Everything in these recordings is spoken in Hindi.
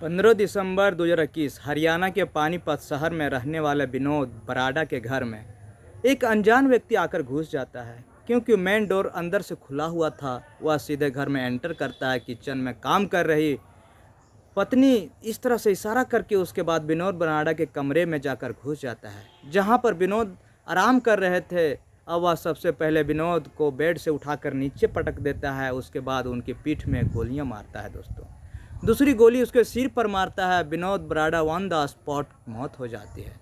15 दिसंबर 2021 हरियाणा के पानीपत शहर में रहने वाले विनोद बराड़ा के घर में एक अनजान व्यक्ति आकर घुस जाता है। क्योंकि मेन डोर अंदर से खुला हुआ था, वह सीधे घर में एंटर करता है। किचन में काम कर रही पत्नी इस तरह से इशारा करके उसके बाद विनोद बराड़ा के कमरे में जाकर घुस जाता है, जहां पर विनोद आराम कर रहे थे। अब वह सबसे पहले विनोद को बेड से उठाकर नीचे पटक देता है। उसके बाद उनकी पीठ में गोलियां मारता है दोस्तों। दूसरी गोली उसके सिर पर मारता है। Vinod Barara on the spot मौत हो जाती है।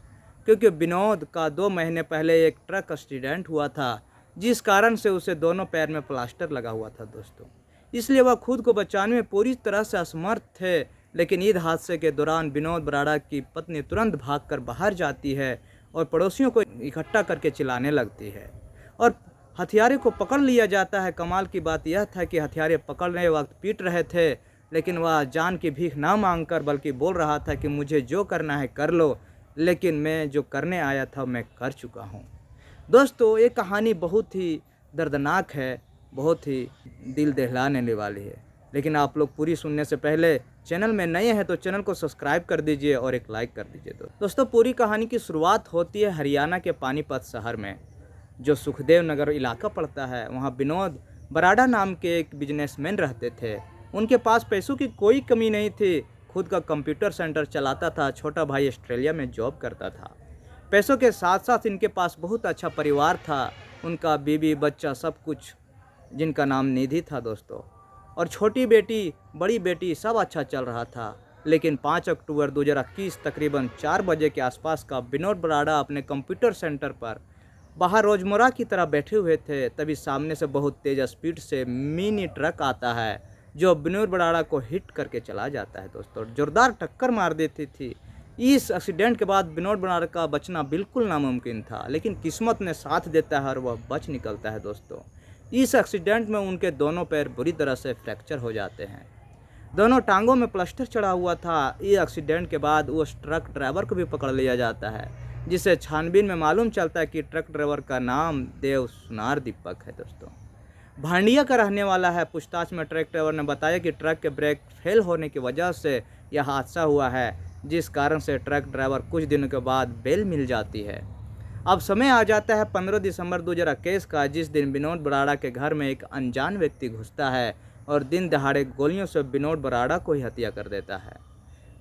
क्योंकि विनोद का 2 महीने पहले एक ट्रक एक्सीडेंट हुआ था, जिस कारण से उसे दोनों पैर में प्लास्टर लगा हुआ था दोस्तों। इसलिए वह खुद को बचाने में पूरी तरह से असमर्थ थे। लेकिन ईद हादसे के दौरान विनोद बराड़ा की पत्नी तुरंत भागकर बाहर जाती है और पड़ोसियों को इकट्ठा करके चिल्लाने लगती है और हथियारे को पकड़ लिया जाता है। कमाल की बात यह था कि हथियारे पकड़ने वक्त पीट रहे थे, लेकिन वह जान की भीख ना मांगकर बल्कि बोल रहा था कि मुझे जो करना है कर लो, लेकिन मैं जो करने आया था मैं कर चुका हूँ। दोस्तों, ये कहानी बहुत ही दर्दनाक है, बहुत ही दिल दहलाने वाली है। लेकिन आप लोग पूरी सुनने से पहले चैनल में नए हैं तो चैनल को सब्सक्राइब कर दीजिए और एक लाइक कर दीजिए। दोस्तों, पूरी कहानी की शुरुआत होती है हरियाणा के पानीपत शहर में, जो सुखदेव नगर इलाका पड़ता है। वहाँ विनोद बराड़ा नाम के एक बिजनेसमैन रहते थे। उनके पास पैसों की कोई कमी नहीं थी। खुद का कंप्यूटर सेंटर चलाता था। छोटा भाई ऑस्ट्रेलिया में जॉब करता था। पैसों के साथ साथ इनके पास बहुत अच्छा परिवार था। उनका बीवी बच्चा सब कुछ, जिनका नाम निधि था दोस्तों, और छोटी बेटी बड़ी बेटी सब अच्छा चल रहा था। लेकिन 5 अक्टूबर 2021 तकरीबन 4 बजे के आसपास का विनोद बराड़ा अपने कंप्यूटर सेंटर पर बाहर रोजमर्रा की तरह बैठे हुए थे। तभी सामने से बहुत तेज स्पीड से मिनी ट्रक आता है, जो विनोद बराड़ा को हिट करके चला जाता है दोस्तों। जोरदार टक्कर मार देती थी। इस एक्सीडेंट के बाद विनोद बराड़ा का बचना बिल्कुल नामुमकिन था, लेकिन किस्मत ने साथ देता है और वह बच निकलता है दोस्तों। इस एक्सीडेंट में उनके दोनों पैर बुरी तरह से फ्रैक्चर हो जाते हैं। दोनों टांगों में प्लास्टर चढ़ा हुआ था। इस एक्सीडेंट के बाद उस ट्रक ड्राइवर को भी पकड़ लिया जाता है, जिसे छानबीन में मालूम चलता है कि ट्रक ड्राइवर का नाम देव सुनार दीपक है दोस्तों। भांडिया का रहने वाला है। पूछताछ में ट्रक ड्राइवर ने बताया कि ट्रक के ब्रेक फेल होने की वजह से यह हादसा हुआ है, जिस कारण से ट्रक ड्राइवर कुछ दिनों के बाद बेल मिल जाती है। अब समय आ जाता है 15 दिसंबर 2021 का, जिस दिन विनोद बराड़ा के घर में एक अनजान व्यक्ति घुसता है और दिन दहाड़े गोलियों से विनोद बराड़ा को ही हत्या कर देता है।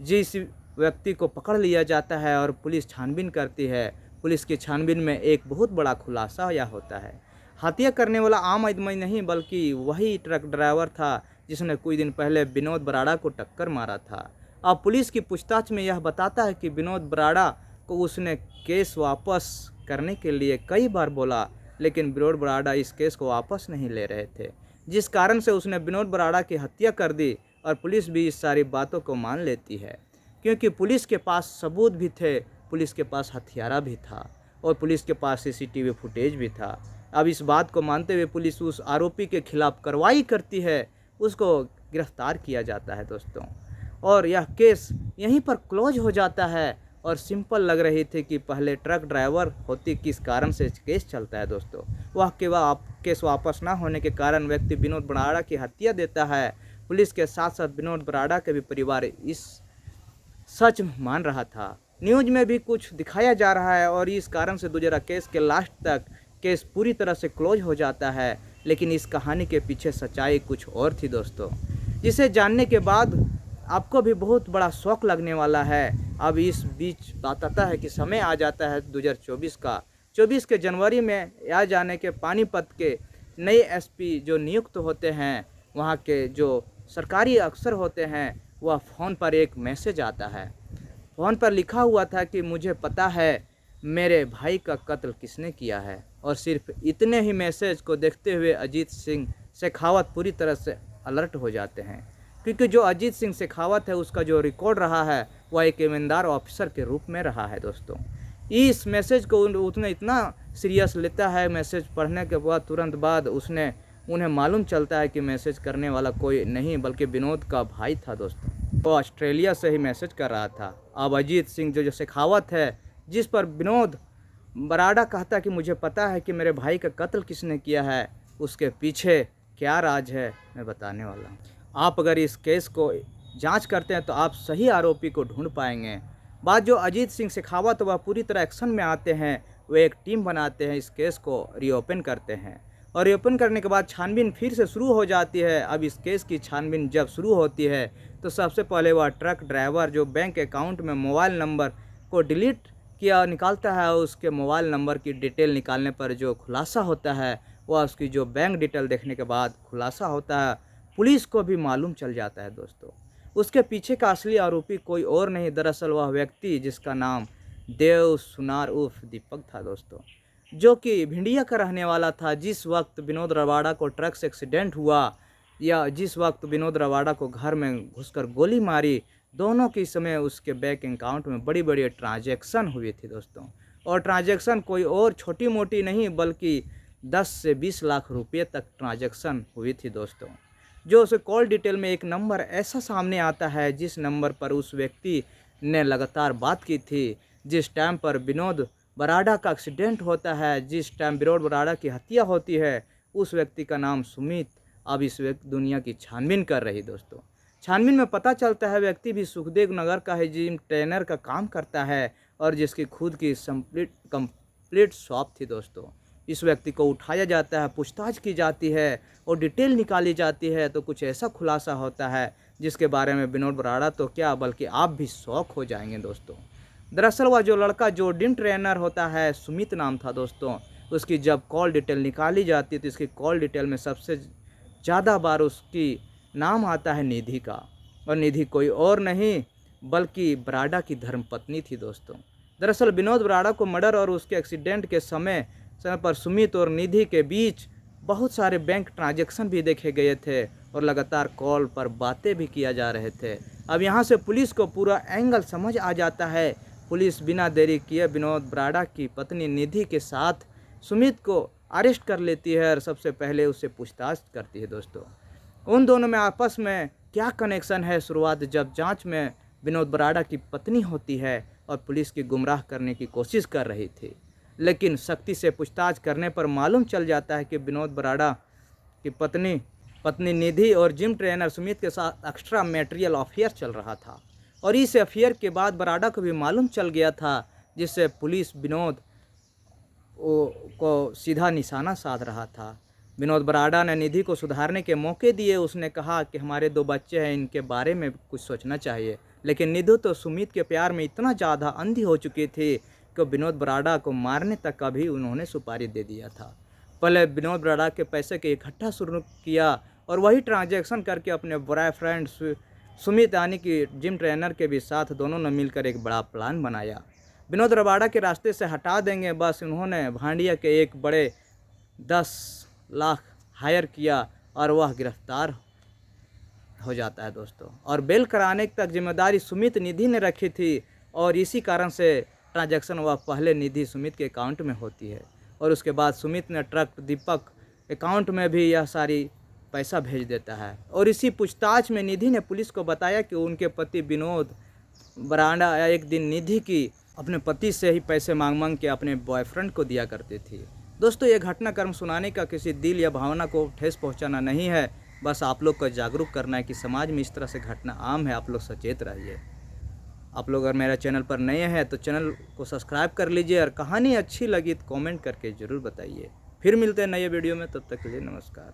जिस व्यक्ति को पकड़ लिया जाता है और पुलिस छानबीन करती है। पुलिस की छानबीन में एक बहुत बड़ा खुलासा यह होता है, हत्या करने वाला आम आदमी नहीं बल्कि वही ट्रक ड्राइवर था, जिसने कुछ दिन पहले विनोद बराड़ा को टक्कर मारा था। अब पुलिस की पूछताछ में यह बताता है कि विनोद बराड़ा को उसने केस वापस करने के लिए कई बार बोला, लेकिन विनोद बराड़ा इस केस को वापस नहीं ले रहे थे, जिस कारण से उसने विनोद बराड़ा की हत्या कर दी। और पुलिस भी इस सारी बातों को मान लेती है, क्योंकि पुलिस के पास सबूत भी थे, पुलिस के पास हथियारा भी था और पुलिस के पास सीसीटीवी फुटेज भी था। अब इस बात को मानते हुए पुलिस उस आरोपी के खिलाफ कार्रवाई करती है, उसको गिरफ्तार किया जाता है दोस्तों। और यह केस यहीं पर क्लोज हो जाता है। और सिंपल लग रही थी कि पहले ट्रक ड्राइवर होती किस कारण से केस चलता है दोस्तों। वह केस वापस ना होने के कारण व्यक्ति विनोद बराड़ा की हत्या देता है। पुलिस के साथ साथ विनोद बराड़ा के भी परिवार इस सच मान रहा था। न्यूज में भी कुछ दिखाया जा रहा है और इस कारण से 2021 के लास्ट तक केस पूरी तरह से क्लोज हो जाता है। लेकिन इस कहानी के पीछे सच्चाई कुछ और थी दोस्तों, जिसे जानने के बाद आपको भी बहुत बड़ा शौक लगने वाला है। अब इस बीच बात आता है कि समय आ जाता है 2024 का। 24 के जनवरी में आ जाने के पानीपत के नए एसपी जो नियुक्त होते हैं, वहाँ के जो सरकारी अफसर होते हैं, वह फ़ोन पर एक मैसेज आता है। फ़ोन पर लिखा हुआ था कि मुझे पता है मेरे भाई का कत्ल किसने किया है। और सिर्फ इतने ही मैसेज को देखते हुए अजीत सिंह शेखावत पूरी तरह से अलर्ट हो जाते हैं, क्योंकि जो अजीत सिंह शेखावत है उसका जो रिकॉर्ड रहा है वह एक ईमानदार ऑफिसर के रूप में रहा है दोस्तों। इस मैसेज को उसने इतना सीरियस लेता है। मैसेज पढ़ने के बाद तुरंत बाद उन्हें मालूम चलता है कि मैसेज करने वाला कोई नहीं बल्कि विनोद का भाई था दोस्तों। वो ऑस्ट्रेलिया से ही मैसेज कर रहा था। अब अजीत सिंह जो शेखावत है, जिस पर विनोद बराड़ा कहता कि मुझे पता है कि मेरे भाई का कत्ल किसने किया है, उसके पीछे क्या राज है मैं बताने वाला हूँ। आप अगर इस केस को जांच करते हैं तो आप सही आरोपी को ढूंढ पाएंगे। बात जो अजीत सिंह शेखावत, वह पूरी तरह एक्शन में आते हैं। वे एक टीम बनाते हैं, इस केस को रीओपन करते हैं और रीओपन करने के बाद छानबीन फिर से शुरू हो जाती है। अब इस केस की छानबीन जब शुरू होती है तो सबसे पहले वह ट्रक ड्राइवर जो बैंक अकाउंट में मोबाइल नंबर को डिलीट किया निकालता है, उसके मोबाइल नंबर की डिटेल निकालने पर जो खुलासा होता है वह उसकी जो बैंक डिटेल देखने के बाद खुलासा होता है। पुलिस को भी मालूम चल जाता है दोस्तों, उसके पीछे का असली आरोपी कोई और नहीं, दरअसल वह व्यक्ति जिसका नाम देव सुनार उर्फ दीपक था दोस्तों, जो कि भिंडिया का रहने वाला था। जिस वक्त विनोद रबाड़ा को ट्रक से एक्सीडेंट हुआ या जिस वक्त विनोद रबाड़ा को घर में घुसकर गोली मारी, दोनों के समय उसके बैंक अकाउंट में बड़ी बड़ी ट्रांजैक्शन हुई थी दोस्तों। और ट्रांजैक्शन कोई और छोटी मोटी नहीं बल्कि 10 से 20 लाख रुपये तक ट्रांजैक्शन हुई थी दोस्तों। जो उसे कॉल डिटेल में एक नंबर ऐसा सामने आता है जिस नंबर पर उस व्यक्ति ने लगातार बात की थी, जिस टाइम पर विनोद बराड़ा का एक्सीडेंट होता है, जिस टाइम विनोद बराड़ा की हत्या होती है, उस व्यक्ति का नाम सुमित। अब इस व्यक्ति दुनिया की छानबीन कर रही दोस्तों। छानबीन में पता चलता है व्यक्ति भी सुखदेव नगर का है, जिम ट्रेनर का काम करता है और जिसकी खुद की कंप्लीट शॉप थी दोस्तों। इस व्यक्ति को उठाया जाता है, पूछताछ की जाती है और डिटेल निकाली जाती है तो कुछ ऐसा खुलासा होता है जिसके बारे में विनोद बराड़ा तो क्या बल्कि आप भी शौक हो जाएंगे दोस्तों। दरअसल वह जो लड़का जो जिम ट्रेनर होता है, सुमित नाम था दोस्तों, उसकी जब कॉल डिटेल निकाली जाती है तो इसकी कॉल डिटेल में सबसे ज़्यादा बार उसकी नाम आता है निधि का, और निधि कोई और नहीं बल्कि बराड़ा की धर्मपत्नी थी दोस्तों। दरअसल विनोद बराड़ा को मर्डर और उसके एक्सीडेंट के समय पर सुमित और निधि के बीच बहुत सारे बैंक ट्रांजैक्शन भी देखे गए थे और लगातार कॉल पर बातें भी किया जा रहे थे। अब यहाँ से पुलिस को पूरा एंगल समझ आ जाता है। पुलिस बिना देरी किए विनोद बराड़ा की पत्नी निधि के साथ सुमित को अरेस्ट कर लेती है और सबसे पहले उससे पूछताछ करती है दोस्तों। उन दोनों में आपस में क्या कनेक्शन है, शुरुआत जब जांच में विनोद बराड़ा की पत्नी होती है और पुलिस की गुमराह करने की कोशिश कर रही थी, लेकिन सख्ती से पूछताछ करने पर मालूम चल जाता है कि विनोद बराड़ा की पत्नी निधि और जिम ट्रेनर सुमित के साथ एक्स्ट्रा मैरिटल अफेयर चल रहा था। और इस अफेयर के बाद बराड़ा को भी मालूम चल गया था, जिससे पुलिस विनोद को सीधा निशाना साध रहा था। विनोद बराड़ा ने निधि को सुधारने के मौके दिए। उसने कहा कि हमारे 2 बच्चे हैं, इनके बारे में कुछ सोचना चाहिए। लेकिन निधि तो सुमित के प्यार में इतना ज़्यादा अंधी हो चुकी थी कि विनोद बराड़ा को मारने तक का भी उन्होंने सुपारी दे दिया था। पहले विनोद बराड़ा के पैसे के इकट्ठा शुरू किया और वही ट्रांजैक्शन करके अपने बॉयफ्रेंड सुमित यानी कि जिम ट्रेनर के भी साथ दोनों ने मिलकर एक बड़ा प्लान बनाया। विनोद बराड़ा के रास्ते से हटा देंगे, बस उन्होंने भांडिया के एक बड़े 10 लाख हायर किया और वह गिरफ्तार हो जाता है दोस्तों। और बेल कराने तक जिम्मेदारी सुमित निधि ने रखी थी और इसी कारण से ट्रांजैक्शन वह पहले निधि सुमित के अकाउंट में होती है और उसके बाद सुमित ने ट्रक दीपक अकाउंट में भी यह सारी पैसा भेज देता है। और इसी पूछताछ में निधि ने पुलिस को बताया कि उनके पति विनोद बराड़ा एक दिन निधि की अपने पति से ही पैसे मांग के अपने बॉयफ्रेंड को दिया करती थी। दोस्तों, ये घटनाक्रम सुनाने का किसी दिल या भावना को ठेस पहुंचाना नहीं है, बस आप लोग को जागरूक करना है कि समाज में इस तरह से घटना आम है। आप लोग सचेत रहिए। आप लोग अगर मेरा चैनल पर नए हैं तो चैनल को सब्सक्राइब कर लीजिए और कहानी अच्छी लगी तो कमेंट करके ज़रूर बताइए। फिर मिलते हैं नए वीडियो में, तब तक के लिए नमस्कार।